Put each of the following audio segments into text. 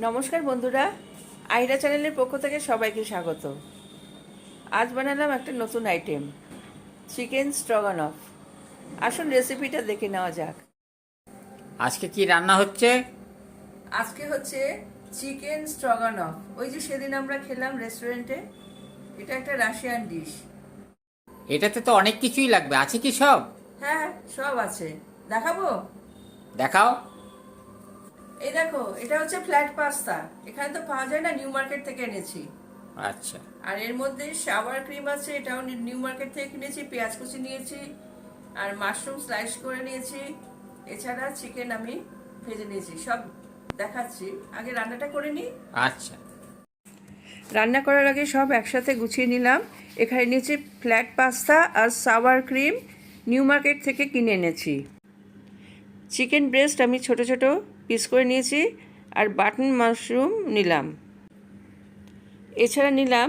নমস্কার বন্ধুরা, আইরা চ্যানেলের পক্ষ থেকে সবাইকে স্বাগত। আজ বানালাম একটা নতুন আইটেম, চিকেন স্ট্রগানফ। আসুন রেসিপিটা দেখে নেওয়া যাক। আজকে কি রান্না হচ্ছে? আজকে হচ্ছে চিকেন স্ট্রগানফ। ওই যে সেদিন আমরা খেলাম রেস্টুরেন্টে, এটা একটা রাশিয়ান ডিশ। এটাতে তো অনেক কিছুই লাগবে, আছে কি সব? হ্যাঁ, সব আছে, দেখাবো। দেখাও। এই দেখো, এটা হচ্ছে ফ্ল্যাট পাস্তা। এখানে তো পাওয়া যায় না, নিউ মার্কেট থেকে এনেছি। আচ্ছা, আর এর মধ্যে শাওয়ার ক্রিম আছে, এটাও নিউ মার্কেট থেকে কিনেছি। পেঁয়াজ কুচি নিয়েছি, আর মাশরুম স্লাইস করে নিয়েছি। এছাড়া চিকেন আমি ভেজে নিয়েছি। সব দেখাচ্ছি, আগে রান্নাটা করে নিই। আচ্ছা। রান্না করার আগে সব একসাথে গুছিয়ে নিলাম। এখানে নিয়েছি ফ্ল্যাট পাস্তা আর শাওয়ার ক্রিম, নিউ মার্কেট থেকে কিনে এনেছি। চিকেন ব্রেস্ট আমি ছোট ছোট পিস করে নিয়েছি, আর বাটন মাশরুম নিলাম। এছাড়া নিলাম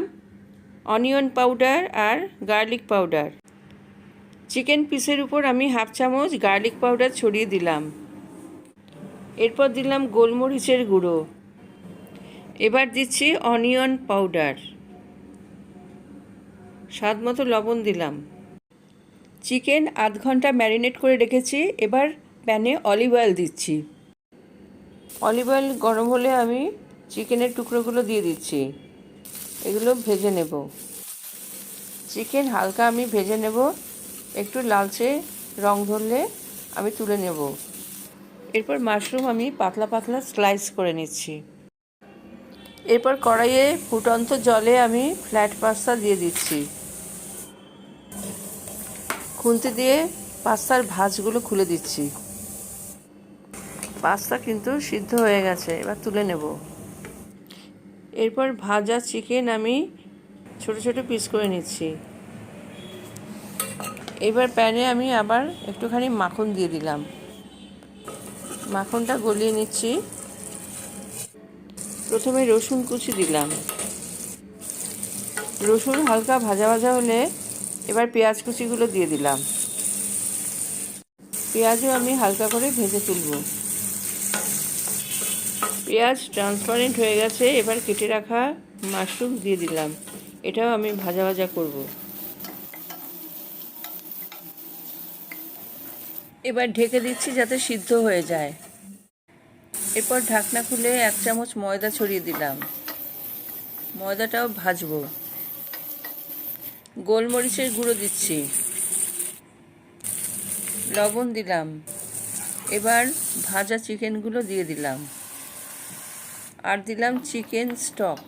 অনিয়ন পাউডার আর গার্লিক পাউডার। চিকেন পিসের উপর আমি হাফ চামচ গার্লিক পাউডার ছড়িয়ে দিলাম। এরপর দিলাম গোলমরিচের গুঁড়ো। এবার দিচ্ছি অনিয়ন পাউডার। স্বাদ মতো লবণ দিলাম। চিকেন আধ ঘন্টা ম্যারিনেট করে রেখেছি। এবার প্যানে অলিভ অয়েল দিচ্ছি। অলিভ অয়েল গরম হলে আমি চিকেনের টুকরোগুলো দিয়ে দিচ্ছি। এগুলো ভেজে নেব। চিকেন হালকা আমি ভেজে নেব, একটু লালচে রং ধরলে আমি তুলে নেব। এরপর মাশরুম আমি পাতলা পাতলা স্লাইস করে নিচ্ছি। এরপর কড়াইয়ে ফুটন্ত জলে আমি ফ্ল্যাট পাস্তা দিয়ে দিচ্ছি। খুন্তি দিয়ে পাস্তার ভাঁজগুলো খুলে দিচ্ছি। পাস্তা কিন্তু সিদ্ধ হয়ে গেছে, এবার তুলে নেব। এরপর ভাজা চিকেন আমি ছোট ছোট পিস করে নিচ্ছি। এবার প্যানে আমি আবার একটুখানি মাখন দিয়ে দিলাম। মাখনটা গলিয়ে নিচ্ছি। প্রথমে রসুন কুচি দিলাম। রসুন হালকা ভাজা ভাজা হলে এবার পেঁয়াজ কুচিগুলো দিয়ে দিলাম। পেঁয়াজও আমি হালকা করে ভেজে তুলব। পেঁয়াজ ট্রান্সপারেন্ট হয়ে গেছে, এবার কেটে রাখা মাশরুম দিয়ে দিলাম। এটাও আমি ভাজা ভাজা করব। এবার ঢেকে দিচ্ছি যাতে সিদ্ধ হয়ে যায়। এরপর ঢাকনা খুলে 1 চামচ ময়দা ছড়িয়ে দিলাম। ময়দাটাও ভাজবো। গোলমরিচের গুঁড়ো দিচ্ছি, লবণ দিলাম। এবার ভাজা চিকেনগুলো দিয়ে দিলাম, আর দিলাম চিকেন স্টক।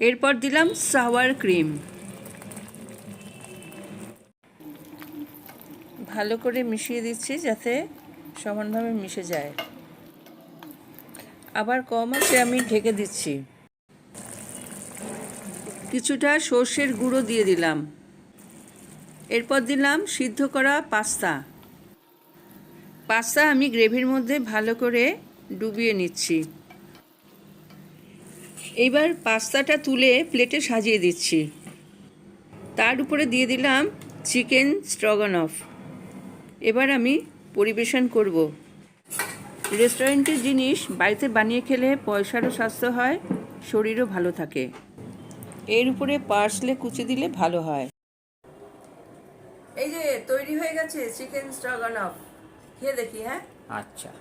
এরপর দিলাম সাওয়ার ক্রিম। ভালো করে মিশিয়ে দিচ্ছি যাতে সমানভাবে মিশে যায়। আবার কম আছে আমি ঢেকে দিচ্ছি। কিছুটা সর্ষের গুঁড়ো দিয়ে দিলাম। এরপর দিলাম সিদ্ধ করা পাস্তা। পাস্তা আমি গ্রেভির মধ্যে ভালো করে ডুবিয়ে নিচ্ছি। এইবার পাস্তাটা তুলে প্লেটে সাজিয়ে দিচ্ছি। তার উপরে দিয়ে দিলাম চিকেন স্ট্রগানফ। এবার আমি পরিবেশন করব। রেস্টুরেন্টের জিনিস বাড়িতে বানিয়ে খেলে পয়সারও স্বাস্থ্য হয়, শরীরও ভালো থাকে। এর উপরে পার্সলে কুচি দিলে ভালো হয়। এই যে তৈরি হয়ে গেছে চিকেন স্ট্রগানফ। খেয়ে দেখি। হ্যাঁ, আচ্ছা।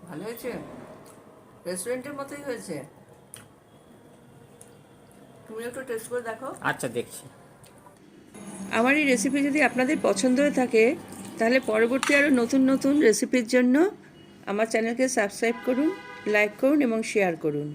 ভালো হয়েছে, রেস্টুরেন্টের মতোই হয়েছে। তুমি একটু টেস্ট করে দেখো। আচ্ছা, দেখছি। আমার এই রেসিপি যদি আপনাদের পছন্দ হয়ে থাকে, তাহলে পরবর্তী আরও নতুন নতুন রেসিপির জন্য আমার চ্যানেলকে সাবস্ক্রাইব করুন, লাইক করুন এবং শেয়ার করুন।